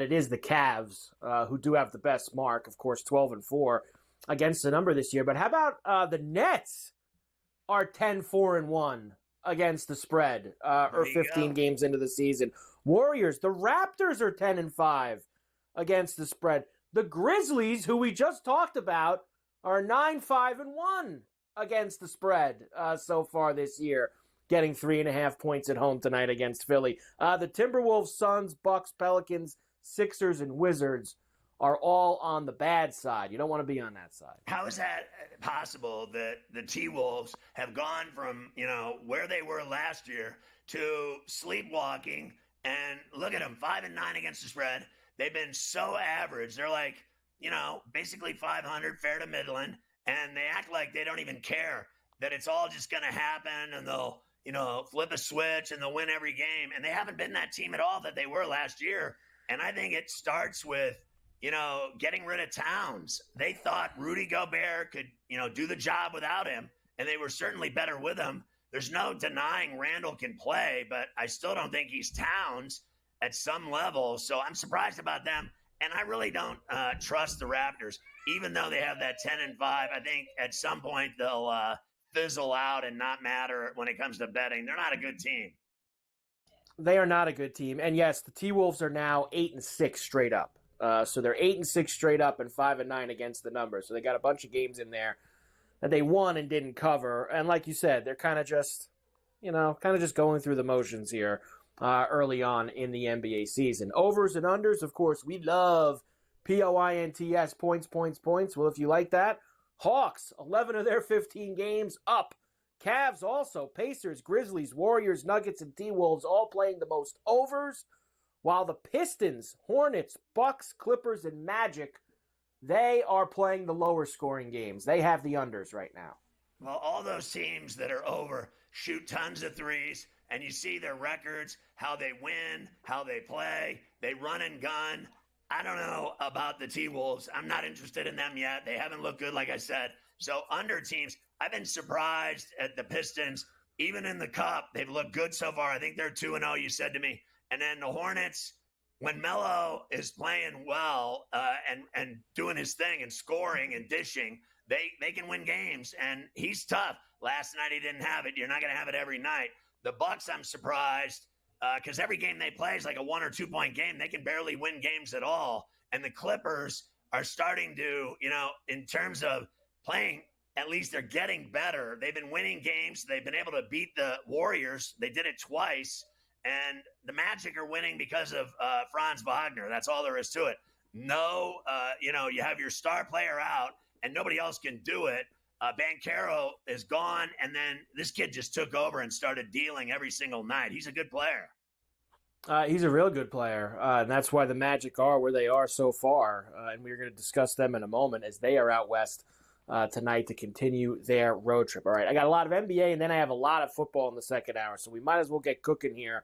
it is the Cavs who do have the best mark, of course, 12-4 against the number this year. But how about the Nets are 10-4-1 against the spread, or 15 games into the season. Warriors, the Raptors are 10-5 against the spread. The Grizzlies, who we just talked about, are 9-5-1 against the spread so far this year, getting 3.5 points at home tonight against Philly. The Timberwolves, Suns, Bucks, Pelicans, Sixers, and Wizards are all on the bad side. You don't want to be on that side. How is that possible that the T-Wolves have gone from, where they were last year to sleepwalking? And look at them, 5-9 against the spread. They've been so average. They're like, basically 500, fair to middling. And they act like they don't even care that it's all just going to happen and they'll, flip a switch and they'll win every game. And they haven't been that team at all that they were last year. And I think it starts with, getting rid of Towns. They thought Rudy Gobert could, do the job without him, and they were certainly better with him. There's no denying Randall can play, but I still don't think he's Towns at some level. So I'm surprised about them, and I really don't trust the Raptors, even though they have that 10-5. I think at some point they'll fizzle out and not matter when it comes to betting. They're not a good team. They are not a good team, and yes, the T-Wolves are now 8-6 straight up. So they're 8-6 straight up and 5-9 against the number. So they got a bunch of games in there that they won and didn't cover. And like you said, they're kind of just going through the motions here early on in the NBA season. Overs and unders, of course, we love POINTS, points. Well, if you like that, Hawks, 11 of their 15 games up. Cavs also, Pacers, Grizzlies, Warriors, Nuggets, and T-Wolves all playing the most overs. While the Pistons, Hornets, Bucks, Clippers, and Magic, they are playing the lower scoring games. They have the unders right now. Well, all those teams that are over shoot tons of threes, and you see their records, how they win, how they play. They run and gun. I don't know about the T-Wolves. I'm not interested in them yet. They haven't looked good, like I said. So under teams, I've been surprised at the Pistons. Even in the Cup, they've looked good so far. I think they're 2-0, you said to me. And then the Hornets, when Melo is playing well and doing his thing and scoring and dishing, they can win games. And he's tough. Last night he didn't have it. You're not going to have it every night. The Bucks, I'm surprised because every game they play is like a 1 or 2 point game. They can barely win games at all. And the Clippers are starting to, in terms of playing, at least they're getting better. They've been winning games. They've been able to beat the Warriors. They did it twice. And the Magic are winning because of Franz Wagner. That's all there is to it. No, you have your star player out, and nobody else can do it. Banchero is gone, and then this kid just took over and started dealing every single night. He's a good player. He's a real good player, and that's why the Magic are where they are so far. And we're going to discuss them in a moment as they are out west tonight to continue their road trip. All right, I got a lot of NBA, and then I have a lot of football in the second hour, so we might as well get cooking here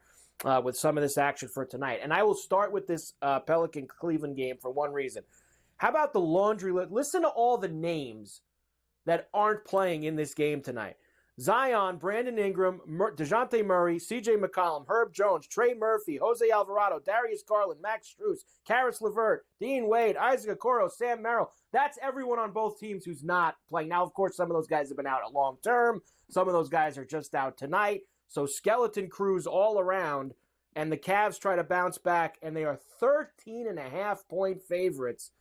with some of this action for tonight. And I will start with this Pelican-Cleveland game for one reason. How about the laundry list? Listen to all the names that aren't playing in this game tonight. Zion, Brandon Ingram, DeJounte Murray, C.J. McCollum, Herb Jones, Trey Murphy, Jose Alvarado, Darius Garland, Max Strus, Karis LeVert, Dean Wade, Isaac Okoro, Sam Merrill. That's everyone on both teams who's not playing. Now, of course, some of those guys have been out a long term. Some of those guys are just out tonight. So skeleton crews all around, and the Cavs try to bounce back, and they are 13.5-point favorites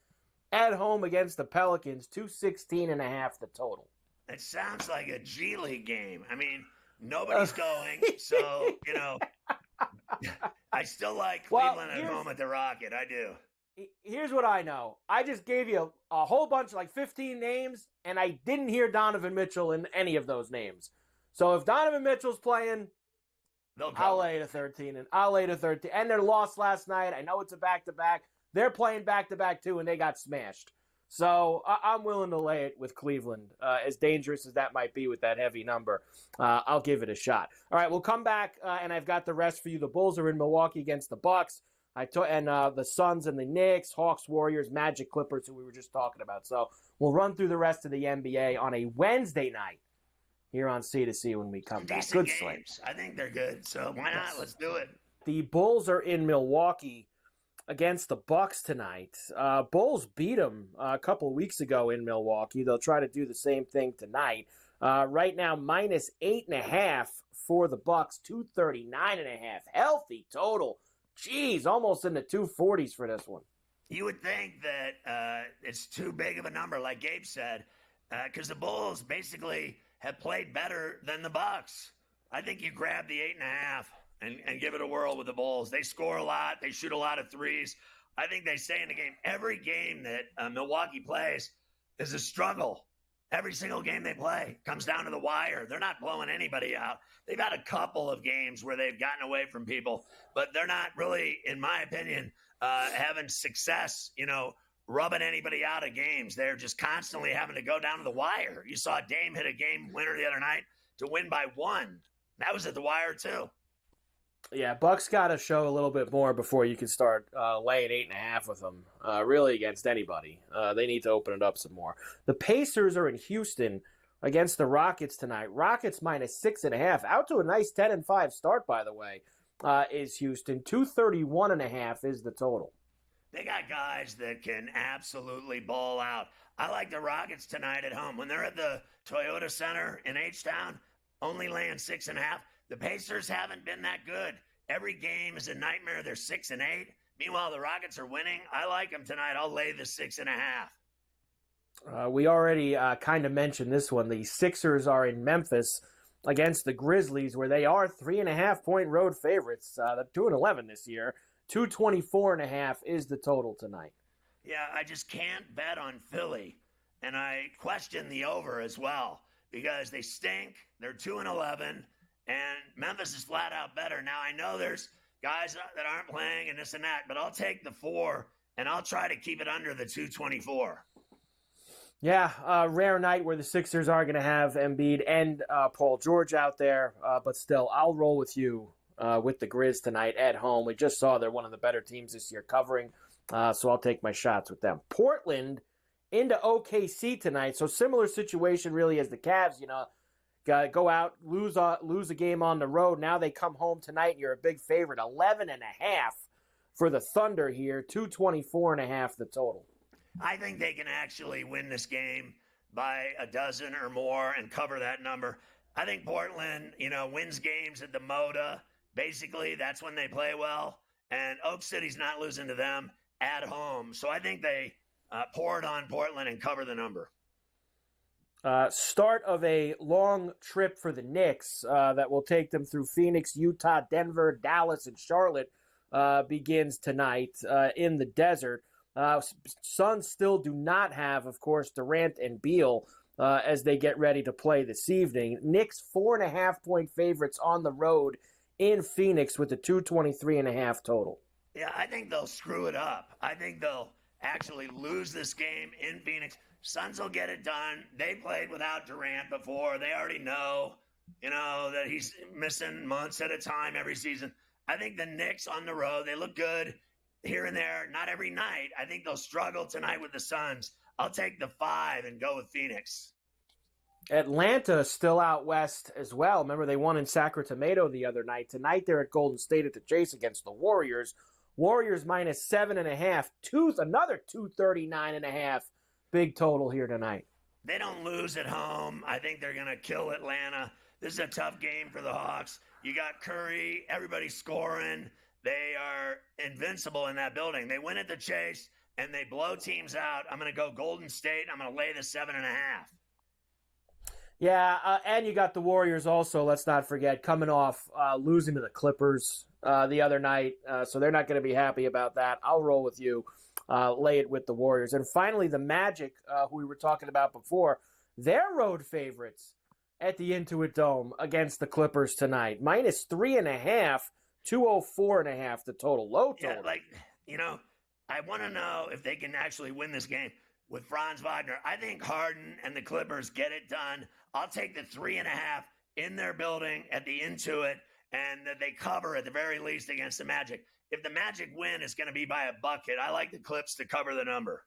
at home against the Pelicans, 216.5 the total. It sounds like a G League game. I mean, nobody's going, so, I still like Cleveland at home at the Rocket. I do. Here's what I know. I just gave you a whole bunch, like 15 names, and I didn't hear Donovan Mitchell in any of those names. So if Donovan Mitchell's playing, I'll lay to 13. And their loss last night, I know it's a back-to-back. They're playing back-to-back, too, and they got smashed. So I'm willing to lay it with Cleveland. As dangerous as that might be with that heavy number, I'll give it a shot. All right, we'll come back, and I've got the rest for you. The Bulls are in Milwaukee against the Bucks, and the Suns and the Knicks, Hawks, Warriors, Magic, Clippers, who we were just talking about. So we'll run through the rest of the NBA on a Wednesday night here on C2C when we come back. Good slate. I think they're good, so why not? Let's do it. The Bulls are in Milwaukee against the Bucks tonight. Bulls beat them a couple of weeks ago in Milwaukee. They'll try to do the same thing tonight. Right now, minus 8.5 for the Bucks, 239.5. Healthy total. Jeez, almost in the 240s for this one. You would think that it's too big of a number, like Gabe said, because the Bulls basically have played better than the Bucks. I think you grab the 8.5 and give it a whirl with the Bulls. They score a lot. They shoot a lot of threes. I think they say in the game, every game that Milwaukee plays is a struggle. Every single game they play comes down to the wire. They're not blowing anybody out. They've had a couple of games where they've gotten away from people, but they're not really, in my opinion, having success, rubbing anybody out of games. They're just constantly having to go down to the wire. You saw Dame hit a game winner the other night to win by 1. That was at the wire, too. Yeah, Bucks got to show a little bit more before you can start laying 8.5 with them, really against anybody. They need to open it up some more. The Pacers are in Houston against the Rockets tonight. Rockets minus 6.5. Out to a nice 10-5 start, by the way, is Houston. 231.5 is the total. They got guys that can absolutely ball out. I like the Rockets tonight at home. When they're at the Toyota Center in H-Town, only laying 6.5. The Pacers haven't been that good. Every game is a nightmare. They're 6-8. Meanwhile, the Rockets are winning. I like them tonight. I'll lay the 6.5. We already kind of mentioned this one. The Sixers are in Memphis against the Grizzlies, where they are 3.5-point road favorites. They're 2-11 this year. 224.5 is the total tonight. Yeah, I just can't bet on Philly, and I question the over as well because they stink. They're 2-11. And Memphis is flat out better. Now, I know there's guys that aren't playing and this and that, but I'll take the 4, and I'll try to keep it under the 224. Yeah, rare night where the Sixers are going to have Embiid and Paul George out there. But still, I'll roll with you with the Grizz tonight at home. We just saw they're one of the better teams this year covering, so I'll take my shots with them. Portland into OKC tonight. So similar situation really as the Cavs, go out, lose a game on the road. Now they come home tonight, and you're a big favorite. 11.5 for the Thunder here. 224.5 the total. I think they can actually win this game by a dozen or more and cover that number. I think Portland, wins games at the Moda. Basically, that's when they play well. And Oak City's not losing to them at home. So I think they pour it on Portland and cover the number. Start of a long trip for the Knicks that will take them through Phoenix, Utah, Denver, Dallas, and Charlotte begins tonight in the desert. Suns still do not have, of course, Durant and Beal as they get ready to play this evening. Knicks 4.5-point favorites on the road in Phoenix with a 223.5 total. Yeah, I think they'll screw it up. I think they'll actually lose this game in Phoenix. Suns will get it done. They played without Durant before. They already know, that he's missing months at a time every season. I think the Knicks on the road, they look good here and there, not every night. I think they'll struggle tonight with the Suns. I'll take the 5 and go with Phoenix. Atlanta still out west as well. Remember, they won in Sacramento the other night. Tonight they're at Golden State at the Chase against the Warriors. Warriors minus 7.5. Another 239.5. Big total here tonight. They don't lose at home. I think they're going to kill Atlanta. This is a tough game for the Hawks. You got Curry, everybody's scoring. They are invincible in that building. They win at the Chase, and they blow teams out. I'm going to go Golden State. I'm going to lay the 7.5. Yeah, and you got the Warriors also, let's not forget, coming off losing to the Clippers the other night. So they're not going to be happy about that. I'll roll with you. Lay it with the Warriors. And finally, the Magic, who we were talking about before, they're road favorites at the Intuit Dome against the Clippers tonight. Minus 3.5, 204.5 the total. Low total. Yeah, I want to know if they can actually win this game with Franz Wagner. I think Harden and the Clippers get it done. I'll take the 3.5 in their building at the Intuit, and that they cover at the very least against the Magic. If the Magic win, it's going to be by a bucket. I like the Clips to cover the number.